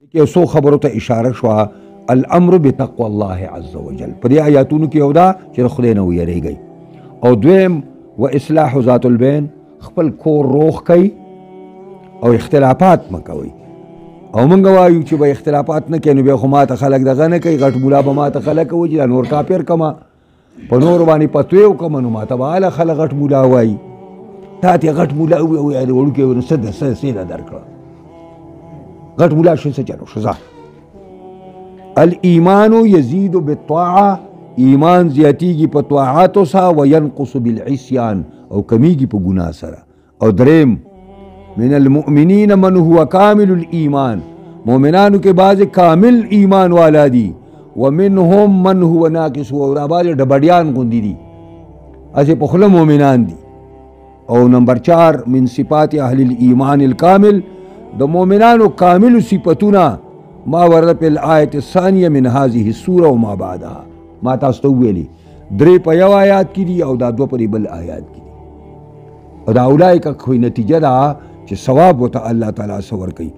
یو څو خبرو ته اشاره شوه الامر بتقوى الله عز وجل په دې آیاتونو کې یو دا چې خدای نه ویریږئ او دویم و اصلاح ذات البین خپل کور روغ کوي او اختلافات مه کوئ او موږ وایو چې به اختلافات نه کوي نو بیا خو ماته خلک دغه نه کوي غټ ملا به ماته خلک وایي چې دا نور کافر کمه په نور باندې فتوی وکړمه نو ماته به هله خلک غټ ملا وایي تا ته غټ ملا ووایي د وړوکې نو څه سیده درکړه غټ ملا شو څه چلو شو الایمان یزید بالطاعه ایمان زیاتیږي په طاعاتو سره وینقص بالعصیان او کمیږي په ګناه سره او دریم من المؤمنین من هو کامل الایمان مؤمنانو کې بعض کامل ایمان والا دي ومنهم من هو ناقص او بعض ډبډیان غوندي دي اسې په خله مؤمنان دي او نمبر 4 من صفات اهل الایمان الکامل د مؤمنانو کامل صفتونه ما ورد په الآیت الثانیه من هذه السوره وما بعدها ما تاسو ته ویلي درې په یو آیات کې دي او دا دوه په بل آیات کې دي او دا اولایک خو نتیجه ده چې ثواب وته الله تعالی سور کوي